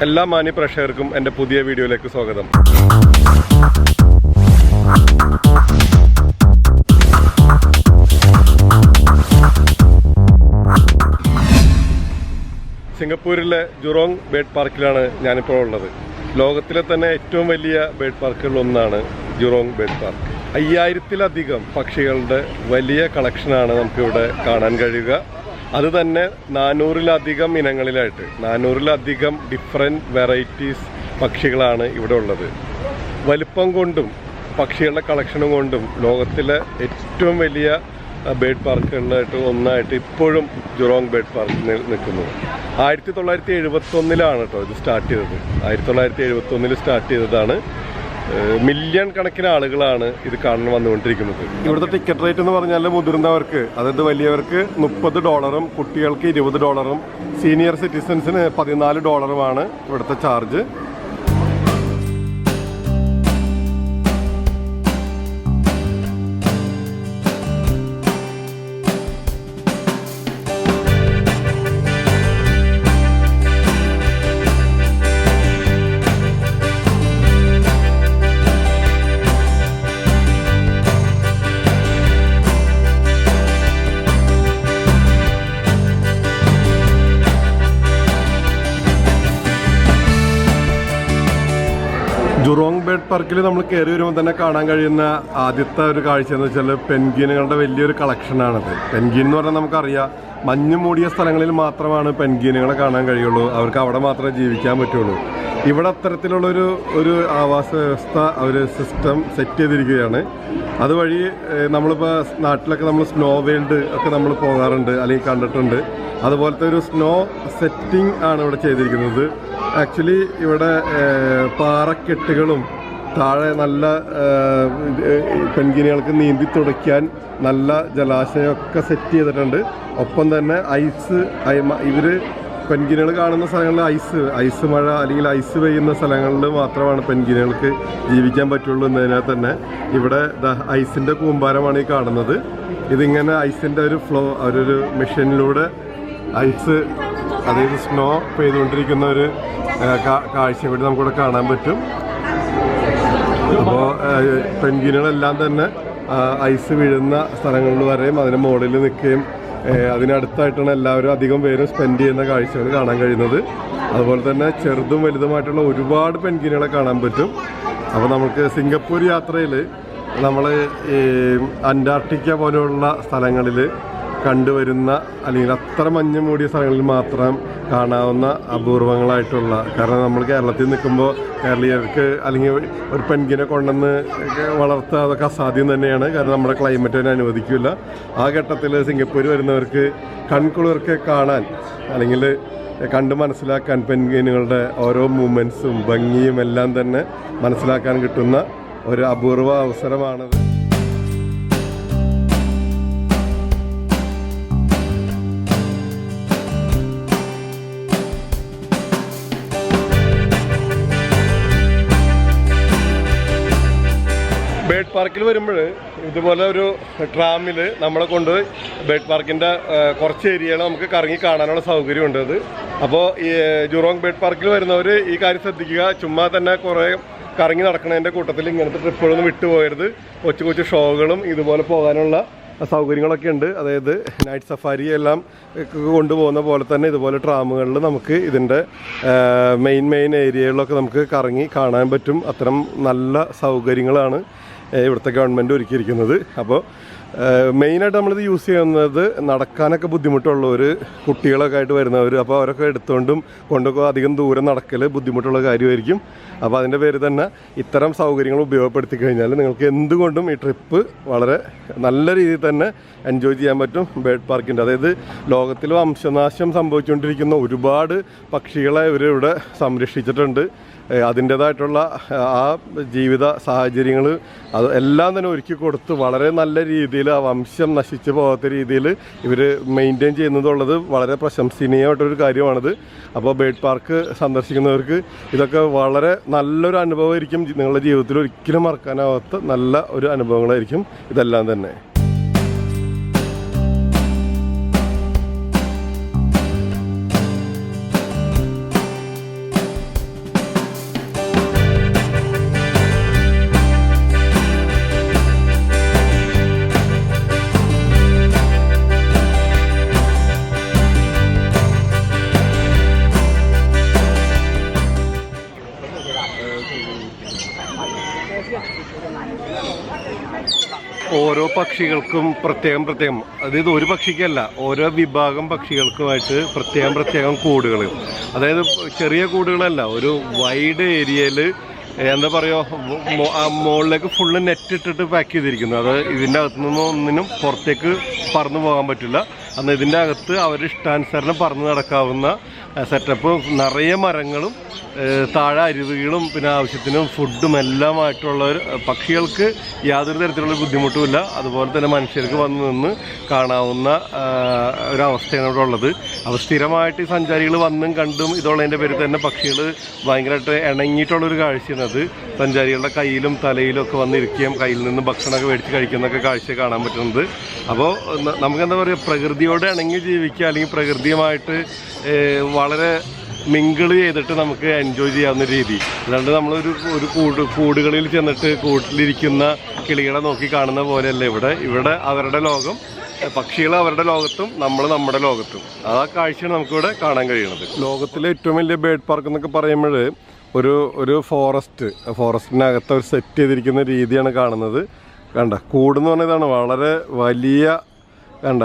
എല്ലാ മാന്യ പ്രേക്ഷകർക്കും എൻ്റെ പുതിയ വീഡിയോയിലേക്ക് സ്വാഗതം. സിംഗപ്പൂരിലെ ജുറോങ് ബേർഡ് പാർക്കിലാണ് ഞാനിപ്പോൾ ഉള്ളത്. ലോകത്തിലെ തന്നെ ഏറ്റവും വലിയ ബേർഡ് പാർക്കുകളിലൊന്നാണ് ജുറോങ് ബേർഡ് പാർക്ക്. 5000-ലധികം പക്ഷികളുടെ വലിയ കളക്ഷനാണ് നമുക്കിവിടെ കാണാൻ കഴിയുക. അത് തന്നെ 400-ലധികം ഇനങ്ങളിലായിട്ട് 400-ലധികം ഡിഫറെൻറ്റ് വെറൈറ്റീസ് പക്ഷികളാണ് ഇവിടെ ഉള്ളത്. വലിപ്പം കൊണ്ടും പക്ഷികളുടെ കളക്ഷനും കൊണ്ടും ലോകത്തിലെ ഏറ്റവും വലിയ ബേർഡ് പാർക്കുകളിലായിട്ട് ഒന്നായിട്ട് ഇപ്പോഴും ജുറോങ് ബേർഡ് പാർക്ക് നിൽക്കുന്നു. 1971-ലാണ് കേട്ടോ ഇത് സ്റ്റാർട്ട് ചെയ്തത്. 1971 സ്റ്റാർട്ട് ചെയ്തതാണ്. മില്യൺ കണക്കിന് ആളുകളാണ് ഇത് കാണാൻ വന്നുകൊണ്ടിരിക്കുന്നത്. ഇവിടുത്തെ ടിക്കറ്റ് റേറ്റ് എന്ന് പറഞ്ഞാൽ മുതിർന്നവർക്ക്, അതായത് വലിയവർക്ക് $30, കുട്ടികൾക്ക് $20, സീനിയർ സിറ്റിസൺസിന് $14 ഇവിടുത്തെ ചാർജ്. ജുറോങ് ബേർഡ് പാർക്കിൽ നമ്മൾ കയറി വരുമ്പോൾ തന്നെ കാണാൻ കഴിയുന്ന ആദ്യത്തെ ഒരു കാഴ്ച എന്ന് വെച്ചാൽ പെൻഗ്വിനുകളുടെ വലിയൊരു കളക്ഷനാണത്. പെൻഗ്വിൻ എന്ന് പറഞ്ഞാൽ നമുക്കറിയാം, മഞ്ഞ് മൂടിയ സ്ഥലങ്ങളിൽ മാത്രമാണ് പെൻഗ്വിനുകളെ കാണാൻ കഴിയുള്ളൂ. അവർക്ക് അവിടെ മാത്രമേ ജീവിക്കാൻ പറ്റുള്ളൂ. ഇവിടെ അത്തരത്തിലുള്ളൊരു ആവാസ വ്യവസ്ഥ ഒരു സിസ്റ്റം സെറ്റ് ചെയ്തിരിക്കുകയാണ്. അതുവഴി നമ്മളിപ്പോൾ നാട്ടിലൊക്കെ നമ്മൾ സ്നോ വേൾഡ് ഒക്കെ നമ്മൾ പോകാറുണ്ട് അല്ലെങ്കിൽ കണ്ടിട്ടുണ്ട്. അതുപോലത്തെ ഒരു സ്നോ സെറ്റിംഗ് ആണ് ഇവിടെ ചെയ്തിരിക്കുന്നത്. ആക്ച്വലി ഇവിടെ പാറക്കെട്ടുകളും താഴെ നല്ല പെൻഗ്വിനുകൾക്ക് നീന്തി തുടയ്ക്കാൻ നല്ല ജലാശയമൊക്കെ സെറ്റ് ചെയ്തിട്ടുണ്ട്. ഒപ്പം തന്നെ ഇവർ പെൻഗ്വിനുകൾ കാണുന്ന സ്ഥലങ്ങളിൽ ഐസ് മഴ അല്ലെങ്കിൽ ഐസ് പെയ്യുന്ന സ്ഥലങ്ങളിൽ മാത്രമാണ് പെൻഗ്വിനുകൾക്ക് ജീവിക്കാൻ പറ്റുള്ളൂ എന്നതിനാൽ തന്നെ ഇവിടെ ഐസിൻ്റെ കൂമ്പാരമാണ് ഈ കാണുന്നത്. ഇതിങ്ങനെ ഐസിൻ്റെ ഒരു ഫ്ലോ ഒരു മെഷീനിലൂടെ ഐസ്, അതായത് സ്നോ പെയ്തുകൊണ്ടിരിക്കുന്ന ഒരു കാഴ്ച കൂടി നമുക്കിവിടെ കാണാൻ പറ്റും. അപ്പോൾ പെൻഗ്വിനുകളെല്ലാം തന്നെ ഐസ് വീഴുന്ന സ്ഥലങ്ങളിൽ വരെയും അതിന് മുകളിൽ നിൽക്കുകയും അതിനടുത്തായിട്ടാണ് എല്ലാവരും അധികം പേരും സ്പെൻഡ് ചെയ്യുന്ന കാഴ്ചകൾ കാണാൻ കഴിയുന്നത്. അതുപോലെ തന്നെ ചെറുതും വലുതുമായിട്ടുള്ള ഒരുപാട് പെൻഗ്വിനുകളെ കാണാൻ പറ്റും. അപ്പോൾ നമുക്ക് സിംഗപ്പൂർ യാത്രയിൽ നമ്മൾ ഈ അന്റാർട്ടിക്ക പോലെയുള്ള സ്ഥലങ്ങളിൽ കണ്ടുവരുന്ന അല്ലെങ്കിൽ അത്ര മഞ്ഞ് മൂടിയ സ്ഥലങ്ങളിൽ മാത്രം കാണാവുന്ന അപൂർവങ്ങളായിട്ടുള്ള, കാരണം നമ്മൾ കേരളത്തിൽ നിൽക്കുമ്പോൾ കേരളീയർക്ക് അല്ലെങ്കിൽ ഒരു പെൻഗ്വിനെ കൊണ്ടുവന്ന് വളർത്തുക അതൊക്കെ അസാധ്യം തന്നെയാണ്. കാരണം നമ്മുടെ ക്ലൈമറ്റ് അതിനെ അനുവദിക്കില്ല. ആ ഘട്ടത്തിൽ സിംഗപ്പൂർ വരുന്നവർക്ക് കൺകുളിർക്ക് കാണാൻ അല്ലെങ്കിൽ കണ്ട് മനസ്സിലാക്കാൻ പെൻഗ്വിനുകളുടെ ഓരോ മൂവ്മെൻറ്റ്സും ഭംഗിയും എല്ലാം തന്നെ മനസ്സിലാക്കാൻ കിട്ടുന്ന ഒരു അപൂർവ അവസരമാണത്. ബേർഡ് പാർക്കിൽ വരുമ്പോൾ ഇതുപോലെ ഒരു ട്രാമിൽ നമ്മളെ കൊണ്ടുപോയി ബേർഡ് പാർക്കിൻ്റെ കുറച്ച് ഏരിയകൾ നമുക്ക് കറങ്ങി കാണാനുള്ള സൗകര്യമുണ്ട്. അത് അപ്പോൾ ഈ ജുറോങ് ബേർഡ് പാർക്കിൽ വരുന്നവർ ഈ കാര്യം ശ്രദ്ധിക്കുക. ചുമ്മാ തന്നെ കുറേ കറങ്ങി നടക്കുന്നതിൻ്റെ കൂട്ടത്തിൽ ഇങ്ങനത്തെ ട്രിപ്പുകളൊന്നും വിട്ടുപോകരുത്. കൊച്ചു ഷോകളും ഇതുപോലെ പോകാനുള്ള സൗകര്യങ്ങളൊക്കെ ഉണ്ട്. അതായത് നൈറ്റ് സഫാരി എല്ലാം കൊണ്ടുപോകുന്ന പോലെ തന്നെ ഇതുപോലെ ട്രാമുകളിൽ നമുക്ക് ഇതിൻ്റെ മെയിൻ ഏരിയകളിലൊക്കെ നമുക്ക് കറങ്ങി കാണാൻ പറ്റും. അത്തരം നല്ല സൗകര്യങ്ങളാണ് ഇവിടുത്തെ ഗവൺമെൻറ് ഒരുക്കിയിരിക്കുന്നത്. അപ്പോൾ മെയിനായിട്ട് നമ്മളിത് യൂസ് ചെയ്യുന്നത് നടക്കാനൊക്കെ ബുദ്ധിമുട്ടുള്ളവർ, കുട്ടികളൊക്കെ ആയിട്ട് വരുന്നവർ, അപ്പോൾ അവരൊക്കെ എടുത്തുകൊണ്ടും കൊണ്ടൊക്കെ അധികം ദൂരം നടക്കൽ ബുദ്ധിമുട്ടുള്ള കാര്യമായിരിക്കും. അപ്പോൾ അതിൻ്റെ പേര് തന്നെ ഇത്തരം സൗകര്യങ്ങൾ ഉപയോഗപ്പെടുത്തി കഴിഞ്ഞാൽ നിങ്ങൾക്ക് എന്തുകൊണ്ടും ഈ ട്രിപ്പ് വളരെ നല്ല രീതിയിൽ തന്നെ എൻജോയ് ചെയ്യാൻ പറ്റും. ബേർഡ് പാർക്കിൻ്റെ, അതായത് ലോകത്തിൽ വംശനാശം സംഭവിച്ചുകൊണ്ടിരിക്കുന്ന ഒരുപാട് പക്ഷികളെ ഇവരിവിടെ സംരക്ഷിച്ചിട്ടുണ്ട്. അതിൻ്റേതായിട്ടുള്ള ആ ജീവിത സാഹചര്യങ്ങൾ അത് എല്ലാം തന്നെ ഒരുക്കി കൊടുത്ത് വളരെ നല്ല രീതിയിൽ ആ വംശം നശിച്ചു പോകാത്ത രീതിയിൽ ഇവർ മെയിൻറ്റെയിൻ ചെയ്യുന്നതുള്ളത് വളരെ പ്രശംസനീയമായിട്ടൊരു കാര്യമാണിത്. അപ്പോൾ ബേർഡ് പാർക്ക് സന്ദർശിക്കുന്നവർക്ക് ഇതൊക്കെ വളരെ നല്ലൊരു അനുഭവമായിരിക്കും. നിങ്ങളുടെ ജീവിതത്തിൽ ഒരിക്കലും മറക്കാനാവാത്ത നല്ല ഒരു അനുഭവങ്ങളായിരിക്കും ഇതെല്ലാം തന്നെ. ഓരോ പക്ഷികൾക്കും പ്രത്യേകം അതായത് ഒരു പക്ഷിക്കല്ല, ഓരോ വിഭാഗം പക്ഷികൾക്കുമായിട്ട് പ്രത്യേകം കൂടുകൾ. അതായത് ചെറിയ കൂടുകളല്ല, ഒരു വൈഡ് ഏരിയയിൽ എന്താ പറയുക, മുകളിലേക്ക് ഫുള്ള് നെറ്റ് ഇട്ടിട്ട് പാക്ക് ചെയ്തിരിക്കുന്നു. അത് ഇതിൻ്റെ അകത്തുനിന്ന് ഒന്നിനും പുറത്തേക്ക് പറന്നു പോകാൻ പറ്റില്ല. അന്ന് ഇതിൻ്റെ അകത്ത് അവരുടെ ഇഷ്ടാനുസരണം പറന്ന് നടക്കാവുന്ന സെറ്റപ്പ്, നിറയെ മരങ്ങളും താഴെ അരുവികളും പിന്നെ ആവശ്യത്തിനും ഫുഡും എല്ലാമായിട്ടുള്ള പക്ഷികൾക്ക് യാതൊരു തരത്തിലുള്ള ബുദ്ധിമുട്ടുമില്ല. അതുപോലെ തന്നെ മനുഷ്യർക്ക് വന്ന് നിന്ന് കാണാവുന്ന ഒരവസ്ഥയാണ് ഇവിടെ ഉള്ളത്. അപ്പോൾ സ്ഥിരമായിട്ട് ഈ സഞ്ചാരികൾ വന്നും കണ്ടും ഇതുള്ളതിൻ്റെ പേരിൽ തന്നെ പക്ഷികൾ ഭയങ്കരമായിട്ട് ഇണങ്ങിയിട്ടുള്ളൊരു കാഴ്ചയാണത്. സഞ്ചാരികളുടെ കയ്യിലും തലയിലും ഒക്കെ വന്നിരിക്കുകയും കയ്യിൽ നിന്ന് ഭക്ഷണമൊക്കെ മേടിച്ച് കഴിക്കുന്നൊക്കെ കാഴ്ച കാണാൻ പറ്റുന്നത്. അപ്പോൾ നമുക്കെന്താ പറയുക, പ്രകൃതിയോട് ഇണങ്ങി ജീവിക്കുക, അല്ലെങ്കിൽ പ്രകൃതിയുമായിട്ട് വളരെ മിങ്കിൾ ചെയ്തിട്ട് നമുക്ക് എൻജോയ് ചെയ്യാവുന്ന രീതി. അല്ലാണ്ട് നമ്മളൊരു കൂടുകളിൽ ചെന്നിട്ട് കൂട്ടിലിരിക്കുന്ന കിളികളെ നോക്കി കാണുന്ന പോലെയല്ല ഇവിടെ അവരുടെ ലോകം, പക്ഷികൾ അവരുടെ ലോകത്തും നമ്മൾ നമ്മുടെ ലോകത്തും. ആ കാഴ്ചയാണ് നമുക്കിവിടെ കാണാൻ കഴിയുന്നത്. ലോകത്തിലെ ഏറ്റവും വലിയ ബേർഡ് പാർക്ക് എന്നൊക്കെ പറയുമ്പോൾ ഒരു ഫോറസ്റ്റിനകത്ത് അവർ സെറ്റ് ചെയ്തിരിക്കുന്ന രീതിയാണ് കാണുന്നത്. കണ്ട കൂടുന്ന് പറഞ്ഞതാണ് വളരെ വലിയ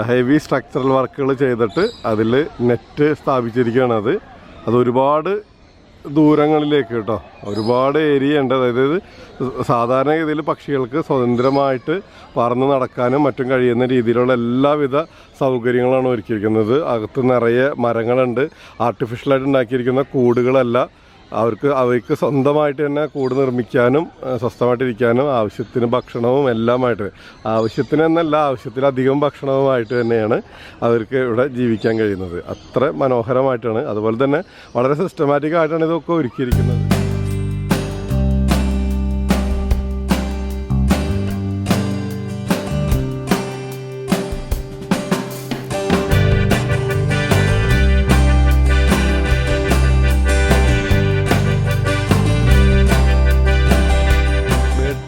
ഹെവി സ്ട്രക്ചറൽ വർക്കുകൾ ചെയ്തിട്ട് അതിൽ നെറ്റ് സ്ഥാപിച്ചിരിക്കുകയാണ്. അത് ഒരുപാട് ദൂരങ്ങളിലേക്ക് കേട്ടോ, ഒരുപാട് ഏരിയ ഉണ്ട്. അതായത് സാധാരണഗതിയിൽ പക്ഷികൾക്ക് സ്വതന്ത്രമായിട്ട് പറന്ന് നടക്കാനും മറ്റും കഴിയുന്ന രീതിയിലുള്ള എല്ലാവിധ സൗകര്യങ്ങളാണ് ഒരുക്കിയിരിക്കുന്നത്. അകത്ത് നിറയെ മരങ്ങളുണ്ട്. ആർട്ടിഫിഷ്യലായിട്ട് ഉണ്ടാക്കിയിരിക്കുന്ന കൂടുകളല്ല. അവയ്ക്ക് സ്വന്തമായിട്ട് തന്നെ കൂട് നിർമ്മിക്കാനും സ്വസ്ഥമായിട്ടിരിക്കാനും ആവശ്യത്തിന് ഭക്ഷണവും എല്ലാമായിട്ട്, ആവശ്യത്തിന് എന്നല്ല ആവശ്യത്തിലധികം ഭക്ഷണവുമായിട്ട് തന്നെയാണ് അവർക്ക് ഇവിടെ ജീവിക്കാൻ കഴിയുന്നത്. അത്ര മനോഹരമായിട്ടാണ്. അതുപോലെ തന്നെ വളരെ സിസ്റ്റമാറ്റിക് ആയിട്ടാണ് ഇതൊക്കെ ഒരുക്കിയിരിക്കുന്നത്.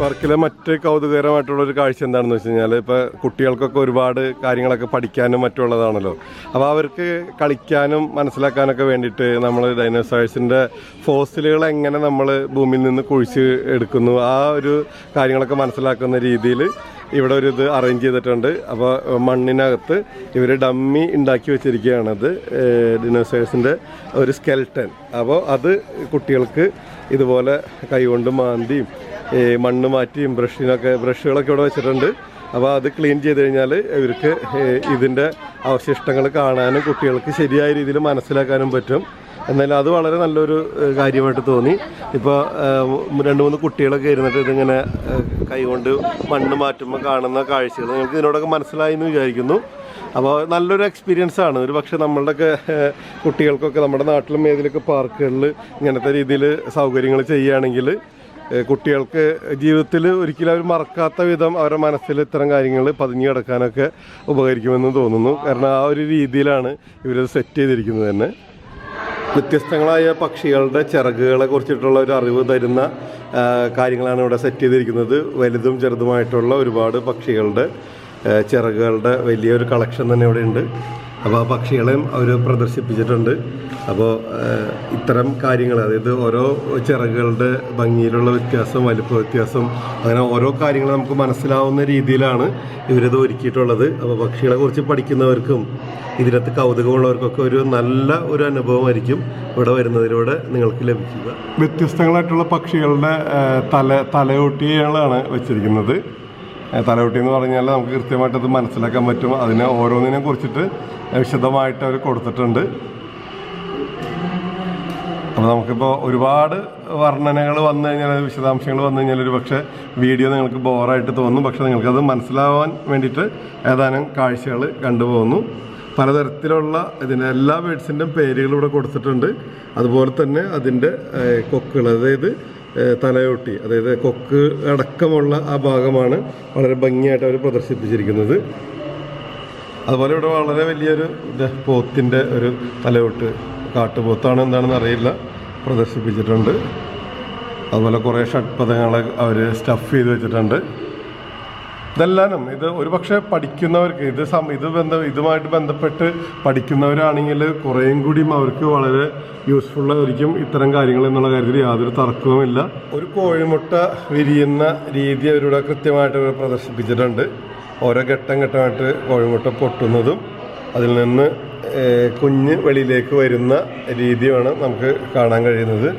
പാർക്കിലെ മറ്റ് കൗതുകകരമായിട്ടുള്ളൊരു കാഴ്ച എന്താണെന്ന് വെച്ച് കഴിഞ്ഞാൽ, ഇപ്പോൾ കുട്ടികൾക്കൊക്കെ ഒരുപാട് കാര്യങ്ങളൊക്കെ പഠിക്കാനും മറ്റുള്ളതാണല്ലോ. അപ്പോൾ അവർക്ക് കളിക്കാനും മനസ്സിലാക്കാനൊക്കെ വേണ്ടിയിട്ട് നമ്മൾ ഡൈനോസേഴ്സിൻ്റെ ഫോസിലുകൾ എങ്ങനെ നമ്മൾ ഭൂമിയിൽ നിന്ന് കുഴിച്ച് എടുക്കുന്നു, ആ ഒരു കാര്യങ്ങളൊക്കെ മനസ്സിലാക്കുന്ന രീതിയിൽ ഇവിടെ ഒരു ഇത് അറേഞ്ച് ചെയ്തിട്ടുണ്ട്. അപ്പോൾ മണ്ണിനകത്ത് ഇവർ ഡമ്മി ഉണ്ടാക്കി വെച്ചിരിക്കുകയാണത്, ഡൈനോസേഴ്സിൻ്റെ ഒരു സ്കെൽട്ടൻ. അപ്പോൾ അത് കുട്ടികൾക്ക് ഇതുപോലെ കൈകൊണ്ട് മാന്തിയും മണ്ണ് മാറ്റിയും ബ്രഷുകളൊക്കെ ഇവിടെ വെച്ചിട്ടുണ്ട്. അപ്പോൾ അത് ക്ലീൻ ചെയ്ത് കഴിഞ്ഞാൽ ഇവർക്ക് ഇതിൻ്റെ അവശിഷ്ടങ്ങൾ കാണാനും കുട്ടികൾക്ക് ശരിയായ രീതിയിൽ മനസ്സിലാക്കാനും പറ്റും. എന്നാലും അത് വളരെ നല്ലൊരു കാര്യമായിട്ട് തോന്നി. ഇപ്പോൾ 2-3 കുട്ടികളൊക്കെ ഇരുന്നിട്ട് ഇതിങ്ങനെ കൈകൊണ്ട് മണ്ണ് മാറ്റുമ്പോൾ കാണുന്ന കാഴ്ചകൾ നിങ്ങൾക്ക് ഇതിനോടൊക്കെ മനസ്സിലായി എന്ന് വിചാരിക്കുന്നു. അപ്പോൾ നല്ലൊരു എക്സ്പീരിയൻസ് ആണ്. ഒരു പക്ഷേ നമ്മളുടെയൊക്കെ കുട്ടികൾക്കൊക്കെ നമ്മുടെ നാട്ടിലും ഏതിലൊക്കെ പാർക്കുകളിൽ ഇങ്ങനത്തെ രീതിയിൽ സൗകര്യങ്ങൾ ചെയ്യുകയാണെങ്കിൽ കുട്ടികൾക്ക് ജീവിതത്തിൽ ഒരിക്കലും അവർ മറക്കാത്ത വിധം അവരുടെ മനസ്സിൽ ഇത്തരം കാര്യങ്ങൾ പതിഞ്ഞു കിടക്കാനൊക്കെ ഉപകരിക്കുമെന്ന് തോന്നുന്നു. കാരണം ആ ഒരു രീതിയിലാണ് ഇവരത് സെറ്റ് ചെയ്തിരിക്കുന്നത് തന്നെ. വ്യത്യസ്തങ്ങളായ പക്ഷികളുടെ ചിറകുകളെ കുറിച്ചിട്ടുള്ള ഒരു അറിവ് തരുന്ന കാര്യങ്ങളാണ് ഇവിടെ സെറ്റ് ചെയ്തിരിക്കുന്നത്. വലുതും ചെറുതുമായിട്ടുള്ള ഒരുപാട് പക്ഷികളുടെ ചിറകുകളുടെ വലിയൊരു കളക്ഷൻ തന്നെ ഇവിടെ ഉണ്ട്. അപ്പോൾ ആ പക്ഷികളെയും അവർ പ്രദർശിപ്പിച്ചിട്ടുണ്ട്. അപ്പോൾ ഇത്തരം കാര്യങ്ങൾ, അതായത് ഓരോ ചിറകുകളുടെ ഭംഗിയിലുള്ള വ്യത്യാസം, വലിപ്പ വ്യത്യാസം, അങ്ങനെ ഓരോ കാര്യങ്ങൾ നമുക്ക് മനസ്സിലാവുന്ന രീതിയിലാണ് ഇവരത് ഒരുക്കിയിട്ടുള്ളത്. അപ്പോൾ പക്ഷികളെ കുറിച്ച് പഠിക്കുന്നവർക്കും ഇതിനകത്ത് കൗതുകമുള്ളവർക്കൊക്കെ ഒരു നല്ല ഒരു അനുഭവമായിരിക്കും ഇവിടെ വരുന്നതിലൂടെ നിങ്ങൾക്ക് ലഭിക്കുക. വ്യത്യസ്തങ്ങളായിട്ടുള്ള പക്ഷികളുടെ തലയോട്ടികളാണ് വെച്ചിരിക്കുന്നത്. തലയോട്ടി എന്ന് പറഞ്ഞാൽ നമുക്ക് കൃത്യമായിട്ടത് മനസ്സിലാക്കാൻ പറ്റും. അതിനെ ഓരോന്നിനെ കുറിച്ചിട്ട് വിശദമായിട്ട് അവർ കൊടുത്തിട്ടുണ്ട്. അപ്പോൾ നമുക്കിപ്പോൾ ഒരുപാട് വർണ്ണനകൾ വന്നു കഴിഞ്ഞാൽ, വിശദാംശങ്ങൾ വന്നു കഴിഞ്ഞാൽ ഒരു പക്ഷേ വീഡിയോ നിങ്ങൾക്ക് ബോറായിട്ട് തോന്നും. പക്ഷേ നിങ്ങൾക്കത് മനസ്സിലാവാൻ വേണ്ടിയിട്ട് ഏതാനും കാഴ്ചകൾ കണ്ടുപോകുന്നു. പലതരത്തിലുള്ള ഇതിൻ്റെ എല്ലാ ബേഡ്സിൻ്റെയും പേരുകൾ ഇവിടെ കൊടുത്തിട്ടുണ്ട്. അതുപോലെ തന്നെ അതിൻ്റെ കൊക്കുകൾ, അതായത് തലയോട്ടി, അതായത് കൊക്ക് അടക്കമുള്ള ആ ഭാഗമാണ് വളരെ ഭംഗിയായിട്ട് അവർ പ്രദർശിപ്പിച്ചിരിക്കുന്നത്. അതുപോലെ ഇവിടെ വളരെ വലിയൊരു പോത്തിൻ്റെ ഒരു തലയോട്ട്, കാട്ടുപോത്താണ് എന്താണെന്ന് അറിയില്ല, പ്രദർശിപ്പിച്ചിട്ടുണ്ട്. അതുപോലെ കുറേ ഷഡ്പദങ്ങളെ അവർ സ്റ്റഫ് ചെയ്ത് വെച്ചിട്ടുണ്ട്. ഇതെല്ലാനും ഇത് ഒരുപക്ഷെ പഠിക്കുന്നവർക്ക് ഇതുമായിട്ട് ബന്ധപ്പെട്ട് പഠിക്കുന്നവരാണെങ്കിൽ കുറേയും കൂടിയും അവർക്ക് വളരെ യൂസ്ഫുള്ളായിരിക്കും ഇത്തരം കാര്യങ്ങൾ എന്നുള്ള കാര്യത്തിൽ യാതൊരു തർക്കവുമില്ല. ഒരു കോഴിമുട്ട വിരിയുന്ന രീതി അവരുടെ കൃത്യമായിട്ട് പ്രദർശിപ്പിച്ചിട്ടുണ്ട്. ഓരോ ഘട്ടമായിട്ട് കോഴിമുട്ട പൊട്ടുന്നതും അതിൽ നിന്ന് കുഞ്ഞ് വെളിയിലേക്ക് വരുന്ന രീതിയാണ് നമുക്ക് കാണാൻ കഴിയുന്നത്.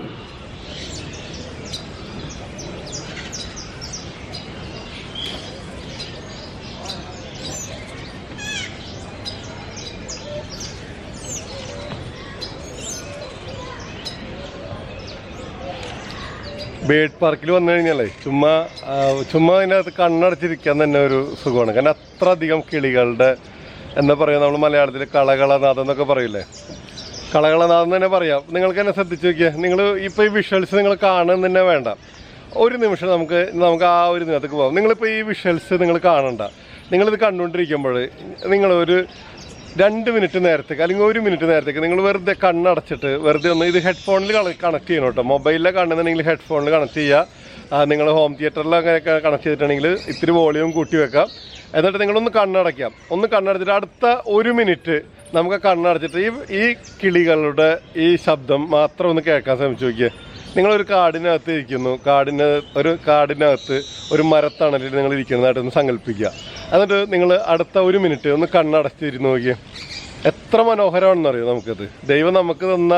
ബേഡ് പാർക്കിൽ വന്നു കഴിഞ്ഞാലേ ചുമ്മാ അതിനകത്ത് കണ്ണടച്ചിരിക്കാൻ തന്നെ ഒരു സുഖമാണ്. കാരണം അത്ര അധികം കിളികളുടെ എന്താ പറയുക, നമ്മൾ മലയാളത്തിൽ കളകളനാഥം എന്നൊക്കെ പറയില്ലേ, കളകളനാഥം തന്നെ പറയാം. നിങ്ങൾക്ക് തന്നെ ശ്രദ്ധിച്ച് നോക്കിയാൽ നിങ്ങൾ ഇപ്പോൾ ഈ വിഷ്വൽസ് നിങ്ങൾ കാണുന്ന തന്നെ വേണ്ട, ഒരു നിമിഷം നമുക്ക് ആ ഒരു ഇതിനകത്തേക്ക് പോകാം. നിങ്ങളിപ്പോൾ ഈ വിഷ്വൽസ് നിങ്ങൾ കാണണ്ട, നിങ്ങളിത് കണ്ടുകൊണ്ടിരിക്കുമ്പോൾ നിങ്ങളൊരു 2 മിനിറ്റ് നേരത്തേക്ക് അല്ലെങ്കിൽ 1 മിനിറ്റ് നേരത്തേക്ക് നിങ്ങൾ വെറുതെ കണ്ണടച്ചിട്ട് വെറുതെ ഒന്ന് ഇത് ഹെഡ്ഫോണിൽ കണക്ട് ചെയ്യണം കേട്ടോ. മൊബൈലിലെ കാണുന്നുണ്ടെങ്കിൽ ഹെഡ്ഫോണിൽ കണക്ട് ചെയ്യുക. നിങ്ങൾ ഹോം തിയേറ്ററിൽ അങ്ങനെയൊക്കെ കണക്ട് ചെയ്തിട്ടുണ്ടെങ്കിൽ ഇത്തിരി വോളിയം കൂട്ടി വെക്കാം. എന്നിട്ട് നിങ്ങളൊന്ന് കണ്ണടയ്ക്കാം. ഒന്ന് കണ്ണടച്ചിട്ട് അടുത്ത 1 മിനിറ്റ് നമുക്ക് കണ്ണടച്ചിട്ട് ഈ കിളികളുടെ ഈ ശബ്ദം മാത്രം ഒന്ന് കേൾക്കാൻ ശ്രമിച്ചു നോക്കിയേ. നിങ്ങളൊരു കാടിനകത്ത് ഇരിക്കുന്നു, കാടിനകത്ത് ഒരു മരത്തണലിൽ നിങ്ങൾ ഇരിക്കുന്നതായിട്ടൊന്ന് സങ്കല്പിക്കുക. എന്നിട്ട് നിങ്ങൾ അടുത്ത 1 മിനിറ്റ് ഒന്ന് കണ്ണടച്ചിരുന്ന് നോക്കിയേ. എത്ര മനോഹരമാണെന്നറിയോ നമുക്കത്. ദൈവം നമുക്ക് തന്ന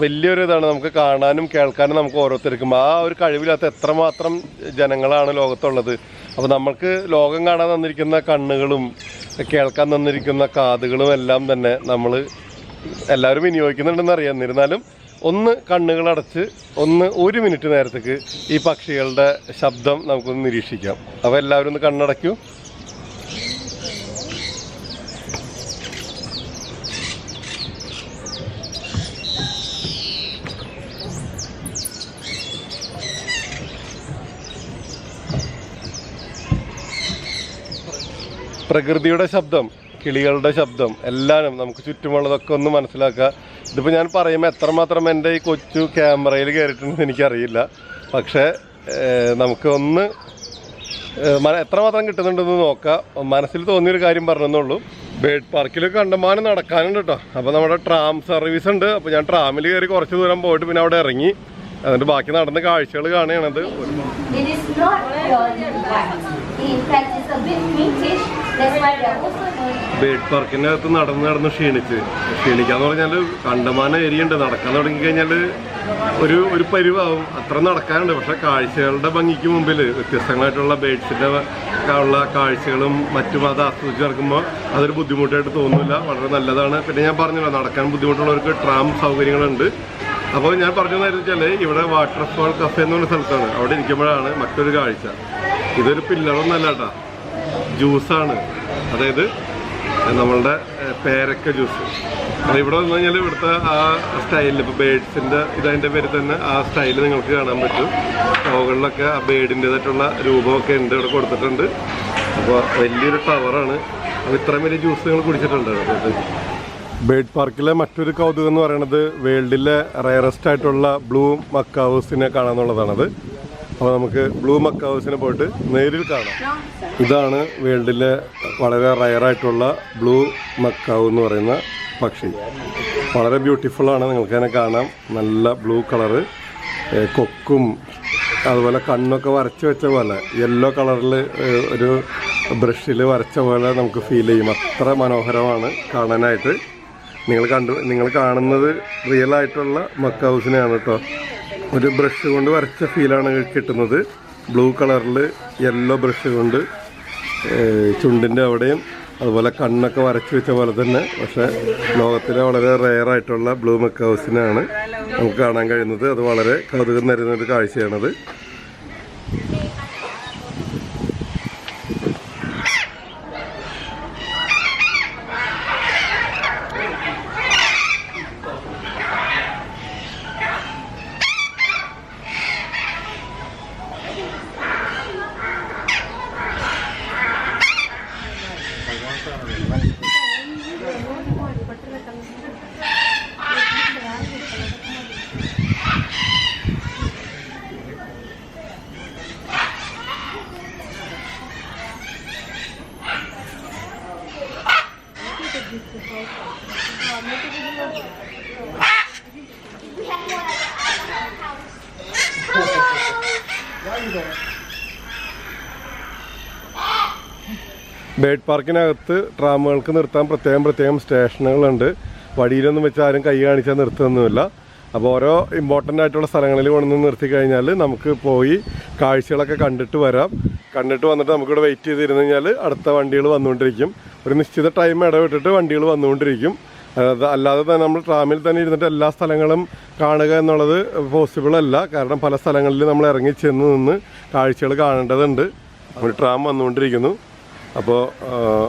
വലിയൊരു ഇതാണ്. നമുക്ക് കാണാനും കേൾക്കാനും നമുക്ക് ഓരോരുത്തർക്കും ആ ഒരു കഴിവില്ലാത്ത എത്രമാത്രം ജനങ്ങളാണ് ലോകത്തുള്ളത്. അപ്പോൾ നമ്മൾക്ക് ലോകം കാണാൻ തന്നിരിക്കുന്ന കണ്ണുകളും കേൾക്കാൻ തന്നിരിക്കുന്ന കാതുകളും എല്ലാം തന്നെ നമ്മൾ എല്ലാവരും വിനിയോഗിക്കുന്നുണ്ടെന്ന് അറിയാം. എന്നിരുന്നാലും ഒന്ന് കണ്ണുകളടച്ച് 1 മിനിറ്റ് നേരത്തേക്ക് ഈ പക്ഷികളുടെ ശബ്ദം നമുക്കൊന്ന് നിരീക്ഷിക്കാം. അപ്പോൾ എല്ലാവരും ഒന്ന് കണ്ണടയ്ക്കൂ. പ്രകൃതിയുടെ ശബ്ദം, കിളികളുടെ ശബ്ദം എല്ലാവരും നമുക്ക് ചുറ്റുമുള്ളതൊക്കെ ഒന്ന് മനസ്സിലാക്കുക. ഇതിപ്പോൾ ഞാൻ പറയുമ്പോൾ എത്രമാത്രം എൻ്റെ ഈ കൊച്ചു ക്യാമറയിൽ കയറിയിട്ടുണ്ടെന്ന് എനിക്കറിയില്ല. പക്ഷേ നമുക്ക് ഒന്ന് എത്രമാത്രം കിട്ടുന്നുണ്ടെന്ന് നോക്കാം. മനസ്സിൽ തോന്നിയൊരു കാര്യം പറഞ്ഞെന്നുള്ളൂ. ബേഡ് പാർക്കിൽ കണ്ടമാനം നടക്കാനുണ്ട് കേട്ടോ. അപ്പോൾ നമ്മുടെ ട്രാം സർവീസ് ഉണ്ട്. അപ്പോൾ ഞാൻ ട്രാമിൽ കയറി കുറച്ച് ദൂരം പോയിട്ട് പിന്നെ അവിടെ ഇറങ്ങി എന്നിട്ട് ബാക്കി നടന്ന കാഴ്ചകൾ കാണുകയാണത്. ബേഡ് പാർക്കിൻ്റെ അകത്ത് നടന്ന് ക്ഷീണിക്കാന്ന് പറഞ്ഞാൽ കണ്ടമാനം ഏരിയ ഉണ്ട്. നടക്കാൻ തുടങ്ങിക്കഴിഞ്ഞാൽ ഒരു പരിവാവും. അത്ര നടക്കാനുണ്ട്. പക്ഷെ കാഴ്ചകളുടെ ഭംഗിക്ക് മുമ്പിൽ വ്യത്യസ്തങ്ങളായിട്ടുള്ള ബേഡ്സിൻ്റെ ഉള്ള കാഴ്ചകളും മറ്റും അത് ആസ്വദിച്ച് നടക്കുമ്പോൾ അതൊരു ബുദ്ധിമുട്ടായിട്ട് തോന്നില്ല. വളരെ നല്ലതാണ്. പിന്നെ ഞാൻ പറഞ്ഞല്ലോ, നടക്കാൻ ബുദ്ധിമുട്ടുള്ളവർക്ക് ട്രാം സൗകര്യങ്ങളുണ്ട്. അപ്പോൾ ഞാൻ പറഞ്ഞതെന്ന് വെച്ചാൽ ഇവിടെ വാട്ടർഫോൾ കഫേ എന്ന് പറഞ്ഞ സ്ഥലത്താണ്. അവിടെ ഇരിക്കുമ്പോഴാണ് മറ്റൊരു കാഴ്ച. ഇതൊരു പില്ലറൊന്നല്ല കേട്ടോ, ജ്യൂസാണ്. അതായത് നമ്മളുടെ പേരക്ക ജ്യൂസ്. അപ്പോൾ ഇവിടെ വന്നു കഴിഞ്ഞാൽ ഇവിടുത്തെ ആ സ്റ്റൈലിൽ ഇപ്പോൾ ബേഡ്സിൻ്റെ ഇതതിൻ്റെ പേര് തന്നെ ആ സ്റ്റൈൽ നിങ്ങൾക്ക് കാണാൻ പറ്റും. ഷോകളിലൊക്കെ ആ ബേഡിൻ്റേതായിട്ടുള്ള രൂപമൊക്കെ ഉണ്ട് ഇവിടെ കൊടുത്തിട്ടുണ്ട്. അപ്പോൾ വലിയൊരു ടവറാണ്. അപ്പോൾ ഇത്രയും വലിയ ജ്യൂസ് നിങ്ങൾ കുടിച്ചിട്ടുണ്ട്. ബേഡ് പാർക്കിലെ മറ്റൊരു കൗതുകം എന്ന് പറയുന്നത് വേൾഡിലെ റയറസ്റ്റ് ആയിട്ടുള്ള ബ്ലൂ മക്കാവൂസിനെ കാണാമെന്നുള്ളതാണത്. അപ്പോൾ നമുക്ക് ബ്ലൂ മക്കാവൂസിനെ പോയിട്ട് നേരിൽ കാണാം. ഇതാണ് വേൾഡിലെ വളരെ റയറായിട്ടുള്ള ബ്ലൂ മക്കാവൂ എന്ന് പറയുന്ന പക്ഷി. വളരെ ബ്യൂട്ടിഫുള്ളാണ്. നിങ്ങൾക്കതിനെ കാണാം. നല്ല ബ്ലൂ കളറ്, കൊക്കും അതുപോലെ കണ്ണൊക്കെ വരച്ച് വെച്ച പോലെ യെല്ലോ കളറിൽ ഒരു ബ്രഷിൽ വരച്ച പോലെ നമുക്ക് ഫീൽ ചെയ്യും. അത്ര മനോഹരമാണ് കാണാനായിട്ട്. നിങ്ങൾ കാണുന്നത് റിയൽ ആയിട്ടുള്ള മക്കാവൂസിനെയാണ് കേട്ടോ. ഒരു ബ്രഷ് കൊണ്ട് വരച്ച ഫീലാണ് കിട്ടുന്നത്. ബ്ലൂ കളറിൽ യെല്ലോ ബ്രഷ് കൊണ്ട് ചുണ്ടിൻ്റെ അവിടെയും അതുപോലെ കണ്ണൊക്കെ വരച്ച് വെച്ച പോലെ തന്നെ. പക്ഷേ ലോകത്തിലെ വളരെ റെയറായിട്ടുള്ള ബ്ലൂ മക്കാവൂസിനെയാണ് നമുക്ക് കാണാൻ കഴിയുന്നത്. അത് വളരെ കൗതുകം തരുന്നൊരു കാഴ്ചയാണത്. ബേഡ് പാർക്കിനകത്ത് ട്രാമുകൾക്ക് നിർത്താൻ പ്രത്യേകം സ്റ്റേഷനുകളുണ്ട്. വഴിയിലൊന്നും വെച്ച് ആരും കൈ കാണിച്ചാൽ നിർത്തുന്നൊന്നുമില്ല. അപ്പോൾ ഓരോ ഇമ്പോർട്ടൻ്റ് ആയിട്ടുള്ള സ്ഥലങ്ങളിൽ കൊണ്ടുവന്ന് നിർത്തി കഴിഞ്ഞാൽ നമുക്ക് പോയി കാഴ്ചകളൊക്കെ കണ്ടിട്ട് വരാം. കണ്ടിട്ട് വന്നിട്ട് നമുക്കിവിടെ വെയിറ്റ് ചെയ്തിരുന്നു കഴിഞ്ഞാൽ അടുത്ത വണ്ടികൾ വന്നുകൊണ്ടിരിക്കും. ഒരു നിശ്ചിത ടൈം ഇടവിട്ടിട്ട് വണ്ടികൾ വന്നുകൊണ്ടിരിക്കും. അല്ലാതെ തന്നെ നമ്മൾ ട്രാമിൽ തന്നെ ഇരുന്നിട്ട് എല്ലാ സ്ഥലങ്ങളും കാണുക എന്നുള്ളത് പോസിബിൾ അല്ല. കാരണം പല സ്ഥലങ്ങളിൽ നമ്മൾ ഇറങ്ങി ചെന്ന് നിന്ന് കാഴ്ചകൾ കാണേണ്ടതുണ്ട്. ഒരു ട്രാം വന്നുകൊണ്ടിരിക്കുന്നു. അപ്പോൾ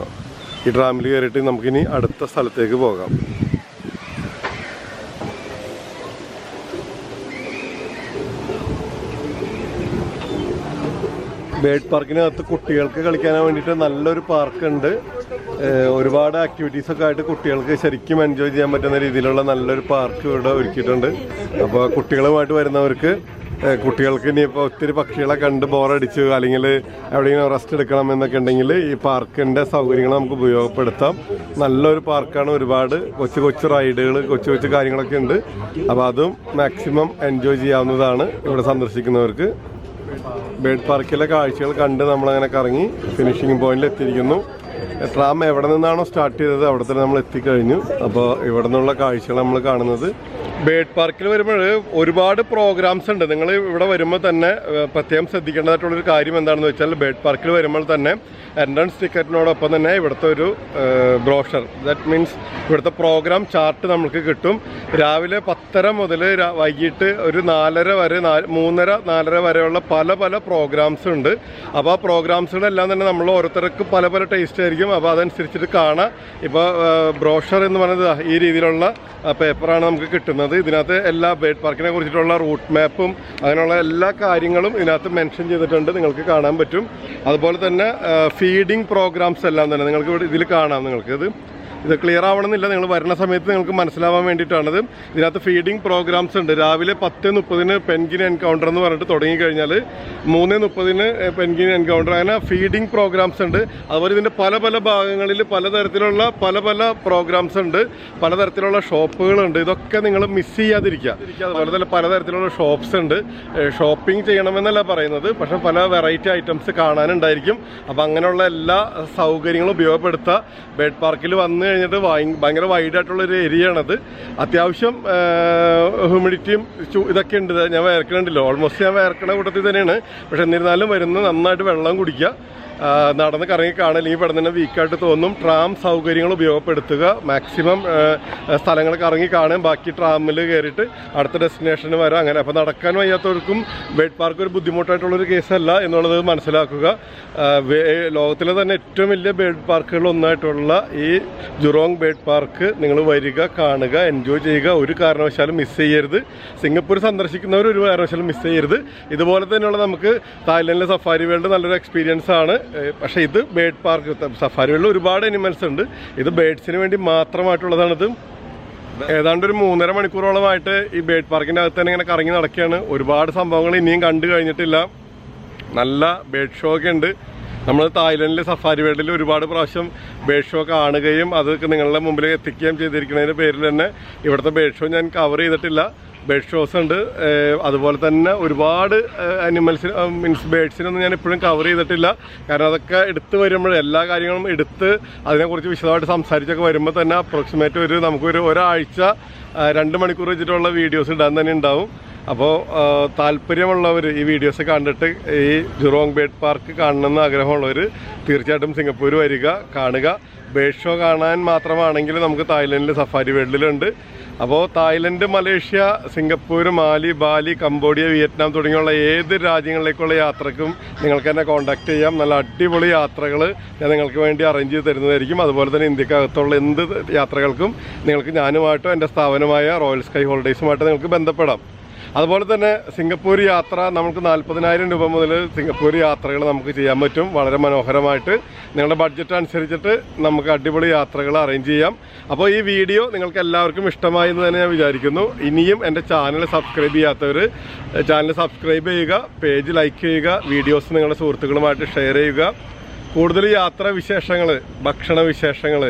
ഈ ട്രാമിൽ കയറിയിട്ട് നമുക്കിനി അടുത്ത സ്ഥലത്തേക്ക് പോകാം. ബേഡ് പാർക്കിനകത്ത് കുട്ടികൾക്ക് കളിക്കാൻ വേണ്ടിയിട്ട് നല്ലൊരു പാർക്കുണ്ട്. ഒരുപാട് ആക്ടിവിറ്റീസൊക്കെ ആയിട്ട് കുട്ടികൾക്ക് ശരിക്കും എൻജോയ് ചെയ്യാൻ പറ്റുന്ന രീതിയിലുള്ള നല്ലൊരു പാർക്ക് ഇവിടെ ഒരുക്കിയിട്ടുണ്ട്. അപ്പോൾ കുട്ടികളുമായിട്ട് വരുന്നവർക്ക് കുട്ടികൾക്ക് ഇനിയിപ്പോൾ ഒത്തിരി പക്ഷികളെ കണ്ട് ബോറടിച്ച് അല്ലെങ്കിൽ എവിടെയെങ്കിലും റെസ്റ്റ് എടുക്കണം എന്നൊക്കെ ഉണ്ടെങ്കിൽ ഈ പാർക്കിൻ്റെ സൗകര്യങ്ങൾ നമുക്ക് ഉപയോഗപ്പെടുത്താം. നല്ലൊരു പാർക്കാണ്. ഒരുപാട് കൊച്ചു റൈഡുകൾ കൊച്ചു കാര്യങ്ങളൊക്കെ ഉണ്ട്. അപ്പോൾ അതും മാക്സിമം എൻജോയ് ചെയ്യാവുന്നതാണ് ഇവിടെ സന്ദർശിക്കുന്നവർക്ക്. ബേഡ് പാർക്കിലെ കാഴ്ചകൾ കണ്ട് നമ്മളങ്ങനെ കറങ്ങി ഫിനിഷിംഗ് പോയിന്റിൽ എത്തിയിരിക്കുന്നു. ട്രാം എവിടെ നിന്നാണോ സ്റ്റാർട്ട് ചെയ്തത് അവിടെ തന്നെ നമ്മൾ എത്തിക്കഴിഞ്ഞു. അപ്പോൾ ഇവിടെ നിന്നുള്ള കാഴ്ചകൾ നമ്മൾ കാണുന്നത്. ബേഡ് പാർക്കിൽ വരുമ്പോൾ ഒരുപാട് പ്രോഗ്രാംസ് ഉണ്ട്. നിങ്ങൾ ഇവിടെ വരുമ്പോൾ തന്നെ പ്രത്യേകം ശ്രദ്ധിക്കേണ്ടതായിട്ടുള്ളൊരു കാര്യം എന്താണെന്ന് വെച്ചാൽ ബേഡ് പാർക്കിൽ വരുമ്പോൾ തന്നെ എൻട്രൻസ് ടിക്കറ്റിനോടൊപ്പം തന്നെ ഇവിടുത്തെ ഒരു ബ്രോഷർ, ദാറ്റ് മീൻസ് ഇവിടുത്തെ പ്രോഗ്രാം ചാർട്ട് നമുക്ക് കിട്ടും. രാവിലെ 10:30 മുതൽ വൈകിട്ട് ഒരു 4:30 വരെ 3:30-4:30 വരെയുള്ള പല പ്രോഗ്രാംസ് ഉണ്ട്. അപ്പോൾ ആ പ്രോഗ്രാംസുകളെല്ലാം തന്നെ നമ്മൾ ഓരോരുത്തർക്ക് പല ടേസ്റ്റ് ആയിരിക്കും. അപ്പോൾ അതനുസരിച്ചിട്ട് കാണാം. ഇപ്പോൾ ബ്രോഷർ എന്ന് പറയുന്നത് ഈ രീതിയിലുള്ള പേപ്പറാണ് നമുക്ക് കിട്ടുന്നത്. ഇതിനകത്ത് എല്ലാ ബേഡ് പാർക്കിനെ കുറിച്ചിട്ടുള്ള റൂട്ട് മാപ്പും അങ്ങനെയുള്ള എല്ലാ കാര്യങ്ങളും ഇതിനകത്ത് മെൻഷൻ ചെയ്തിട്ടുണ്ട്, നിങ്ങൾക്ക് കാണാൻ പറ്റും. അതുപോലെ തന്നെ ഫീഡിങ് പ്രോഗ്രാംസ് എല്ലാം തന്നെ നിങ്ങൾക്ക് ഇവിടെ ഇതിൽ കാണാം. ഇത് ക്ലിയർ ആവണമെന്നില്ല, നിങ്ങൾ വരുന്ന സമയത്ത് നിങ്ങൾക്ക് മനസ്സിലാവാൻ വേണ്ടിയിട്ടാണത്. ഇതിനകത്ത് ഫീഡിങ് പ്രോഗ്രാംസ് ഉണ്ട്. രാവിലെ 10:30 പെൻഗിൻ എൻകൗണ്ടർ എന്ന് പറഞ്ഞിട്ട് തുടങ്ങിക്കഴിഞ്ഞാൽ 3:30 പെൻഗിൻ എൻകൗണ്ടർ, അങ്ങനെ ഫീഡിങ് പ്രോഗ്രാംസ് ഉണ്ട്. അതുപോലെ ഇതിൻ്റെ പല ഭാഗങ്ങളിൽ പലതരത്തിലുള്ള പല പ്രോഗ്രാംസ് ഉണ്ട്. പലതരത്തിലുള്ള ഷോപ്പുകളുണ്ട്. ഇതൊക്കെ നിങ്ങൾ മിസ് ചെയ്യാതിരിക്കുക. അതുപോലെ തന്നെ പലതരത്തിലുള്ള ഷോപ്സ് ഉണ്ട്. ഷോപ്പിംഗ് ചെയ്യണമെന്നല്ല പറയുന്നത്, പക്ഷേ പല വെറൈറ്റി ഐറ്റംസ് കാണാനുണ്ടായിരിക്കും. അപ്പോൾ അങ്ങനെയുള്ള എല്ലാ സൗകര്യങ്ങളും ഉപയോഗപ്പെടുത്തുക. ബേഡ് പാർക്കിൽ വന്ന് കഴിഞ്ഞിട്ട് ഭയങ്കര വൈഡായിട്ടുള്ളൊരു ഏരിയ ആണത്. അത്യാവശ്യം ഹ്യൂമിഡിറ്റിയും ഇതൊക്കെ ഉണ്ട്. ഞാൻ വേർക്കണുണ്ടല്ലോ, ഓൾമോസ്റ്റ് ഞാൻ വേർക്കണ കൂട്ടത്തിൽ തന്നെയാണ്. പക്ഷെ എന്നിരുന്നാലും വരുന്ന നന്നായിട്ട് വെള്ളം കുടിക്കുക, നടന്ന് കറങ്ങി കാണൽ ഈ പെടുന്ന വീക്കായിട്ട് തോന്നും. ട്രാം സൗകര്യങ്ങൾ ഉപയോഗപ്പെടുത്തുക. മാക്സിമം സ്ഥലങ്ങൾ കറങ്ങി കാണാൻ, ബാക്കി ട്രാമിൽ കയറിയിട്ട് അടുത്ത ഡെസ്റ്റിനേഷന് വരാം. അങ്ങനെ അപ്പോൾ നടക്കാൻ വയ്യാത്തവർക്കും ബേഡ് പാർക്ക് ഒരു ബുദ്ധിമുട്ടായിട്ടുള്ളൊരു കേസല്ല എന്നുള്ളത് മനസ്സിലാക്കുക. ലോകത്തിലെ തന്നെ ഏറ്റവും വലിയ ബേഡ് പാർക്കുകൾ ഒന്നായിട്ടുള്ള ഈ ജുറോങ് ബേഡ് പാർക്ക് നിങ്ങൾ വരിക, കാണുക, എൻജോയ് ചെയ്യുക. ഒരു കാരണവശാലും മിസ് ചെയ്യരുത്. സിംഗപ്പൂർ സന്ദർശിക്കുന്നവർ ഒരു കാരണവശാലും മിസ് ചെയ്യരുത്. ഇതുപോലെ തന്നെയുള്ള നമുക്ക് തായ്ലൻഡിലെ സഫാരി വേൾഡ് നല്ലൊരു എക്സ്പീരിയൻസ് ആണ്. പക്ഷേ ഇത് ബേഡ് പാർക്ക്, സഫാരി വേൾഡിൽ ഒരുപാട് അനിമൽസ് ഉണ്ട്. ഇത് ബേഡ്സിന് വേണ്ടി മാത്രമായിട്ടുള്ളതാണിത്. ഏതാണ്ട് ഒരു 3.5 മണിക്കൂറോളമായിട്ട് ഈ ബേഡ് പാർക്കിൻ്റെ അകത്ത് തന്നെ ഇങ്ങനെ കറങ്ങി നടക്കുകയാണ്. ഒരുപാട് സംഭവങ്ങൾ ഇനിയും കണ്ടു കഴിഞ്ഞിട്ടില്ല. നല്ല ബേഡ് ഷോ ഒക്കെ ഉണ്ട്. നമ്മൾ തായ്ലൻഡിലെ സഫാരി വേൾഡിൽ ഒരുപാട് പ്രാവശ്യം ബേഡ് ഷോ കാണുകയും അതൊക്കെ നിങ്ങളുടെ മുമ്പിൽ എത്തിക്കുകയും ചെയ്തിരിക്കുന്നതിൻ്റെ പേരിൽ തന്നെ ഇവിടുത്തെ ബേഡ് ഷോ ഞാൻ കവർ ചെയ്തിട്ടില്ല. ബേഡ് ഷോസ് ഉണ്ട്. അതുപോലെ തന്നെ ഒരുപാട് അനിമൽസിന് മീൻസ് ബേഡ്സിനൊന്നും ഞാൻ ഇപ്പോഴും കവർ ചെയ്തിട്ടില്ല. കാരണം അതൊക്കെ എടുത്ത് വരുമ്പോൾ എല്ലാ കാര്യങ്ങളും എടുത്ത് അതിനെക്കുറിച്ച് വിശദമായിട്ട് സംസാരിച്ചൊക്കെ വരുമ്പോൾ തന്നെ അപ്രോക്സിമേറ്റ് നമുക്കൊരു ഒരാഴ്ച 2 മണിക്കൂർ വെച്ചിട്ടുള്ള വീഡിയോസ് ഇടാൻ തന്നെ ഉണ്ടാവും. അപ്പോൾ താല്പര്യമുള്ളവർ ഈ വീഡിയോസ് കണ്ടിട്ട് ഈ ജുറോങ് ബേഡ് പാർക്ക് കാണണമെന്ന് ആഗ്രഹമുള്ളവർ തീർച്ചയായിട്ടും സിംഗപ്പൂർ വരിക, കാണുക. ബേഡ് ഷോ കാണാൻ മാത്രമാണെങ്കിൽ നമുക്ക് തായ്ലൻഡിൽ സഫാരി വേൾഡിലുണ്ട്. അപ്പോൾ തായ്ലൻഡ്, മലേഷ്യ, സിംഗപ്പൂർ, മാലി, ബാലി, കംബോഡിയ, വിയറ്റ്നാം തുടങ്ങിയുള്ള ഏത് രാജ്യങ്ങളിലേക്കുള്ള യാത്രക്കും നിങ്ങൾക്ക് എന്നെ കോൺടാക്ട് ചെയ്യാം. നല്ല അടിപൊളി യാത്രകൾ ഞാൻ നിങ്ങൾക്ക് വേണ്ടി അറേഞ്ച് ചെയ്ത് തരുന്നതായിരിക്കും. അതുപോലെ തന്നെ ഇന്ത്യക്കകത്തുള്ള എന്ത് യാത്രകൾക്കും നിങ്ങൾക്ക് ഞാനുമായിട്ടോ എൻ്റെ സ്ഥാപനമായ റോയൽ സ്കൈ ഹോളിഡേയ്സുമായിട്ട് നിങ്ങൾക്ക് ബന്ധപ്പെടാം. അതുപോലെ തന്നെ സിംഗപ്പൂർ യാത്ര നമുക്ക് 40,000 രൂപ മുതൽ സിംഗപ്പൂർ യാത്രകൾ നമുക്ക് ചെയ്യാൻ പറ്റും. വളരെ മനോഹരമായിട്ട് നിങ്ങളുടെ ബഡ്ജറ്റ് അനുസരിച്ചിട്ട് നമുക്ക് അടിപൊളി യാത്രകൾ അറേഞ്ച് ചെയ്യാം. അപ്പോൾ ഈ വീഡിയോ നിങ്ങൾക്ക് എല്ലാവർക്കും ഇഷ്ടമായി എന്ന് തന്നെ ഞാൻ വിചാരിക്കുന്നു. ഇനിയും എൻ്റെ ചാനൽ സബ്സ്ക്രൈബ് ചെയ്യാത്തവർ ചാനൽ സബ്സ്ക്രൈബ് ചെയ്യുക, പേജ് ലൈക്ക് ചെയ്യുക, വീഡിയോസ് നിങ്ങളുടെ സുഹൃത്തുക്കളുമായിട്ട് ഷെയർ ചെയ്യുക. കൂടുതൽ യാത്രാ വിശേഷങ്ങൾ, ഭക്ഷണ വിശേഷങ്ങൾ,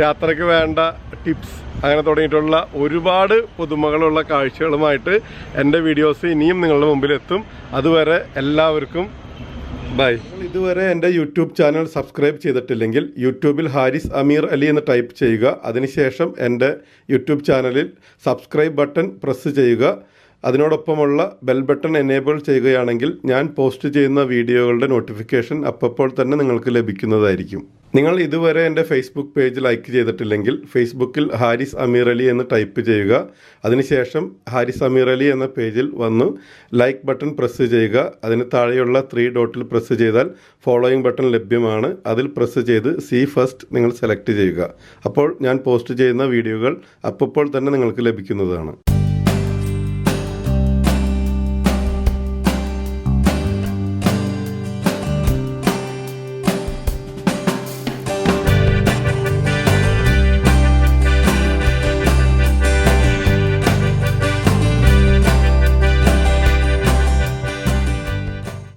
യാത്രയ്ക്ക് വേണ്ട ടിപ്സ് അങ്ങനെ തുടങ്ങിയിട്ടുള്ള ഒരുപാട് പുതുമകളുള്ള കാഴ്ചകളുമായിട്ട് എൻ്റെ വീഡിയോസ് ഇനിയും നിങ്ങളുടെ മുമ്പിൽ എത്തും. അതുവരെ എല്ലാവർക്കും ബൈ. ഇതുവരെ എൻ്റെ യൂട്യൂബ് ചാനൽ സബ്സ്ക്രൈബ് ചെയ്തിട്ടില്ലെങ്കിൽ യൂട്യൂബിൽ ഹാരിസ് അമീർ അലി എന്ന് ടൈപ്പ് ചെയ്യുക. അതിനുശേഷം എൻ്റെ യൂട്യൂബ് ചാനലിൽ സബ്സ്ക്രൈബ് ബട്ടൺ പ്രസ് ചെയ്യുക. അതിനോടൊപ്പമുള്ള ബെൽ ബട്ടൺ എനേബിൾ ചെയ്യുകയാണെങ്കിൽ ഞാൻ പോസ്റ്റ് ചെയ്യുന്ന വീഡിയോകളുടെ നോട്ടിഫിക്കേഷൻ അപ്പോൾ തന്നെ നിങ്ങൾക്ക് ലഭിക്കുന്നതായിരിക്കും. നിങ്ങൾ ഇതുവരെ എൻ്റെ ഫേസ്ബുക്ക് പേജ് ലൈക്ക് ചെയ്തിട്ടില്ലെങ്കിൽ ഫേസ്ബുക്കിൽ ഹാരിസ് അമീർ അലി എന്ന് ടൈപ്പ് ചെയ്യുക. അതിനുശേഷം ഹാരിസ് അമീർ അലി എന്ന പേജിൽ വന്ന് ലൈക്ക് ബട്ടൺ പ്രസ് ചെയ്യുക. അതിന് താഴെയുള്ള 3 ഡോട്ടിൽ പ്രസ് ചെയ്താൽ ഫോളോയിങ് ബട്ടൺ ലഭ്യമാണ്. അതിൽ പ്രസ് ചെയ്ത് സി ഫസ്റ്റ് നിങ്ങൾ സെലക്ട് ചെയ്യുക. അപ്പോൾ ഞാൻ പോസ്റ്റ് ചെയ്യുന്ന വീഡിയോകൾ അപ്പോൾ തന്നെ നിങ്ങൾക്ക് ലഭിക്കുന്നതാണ്.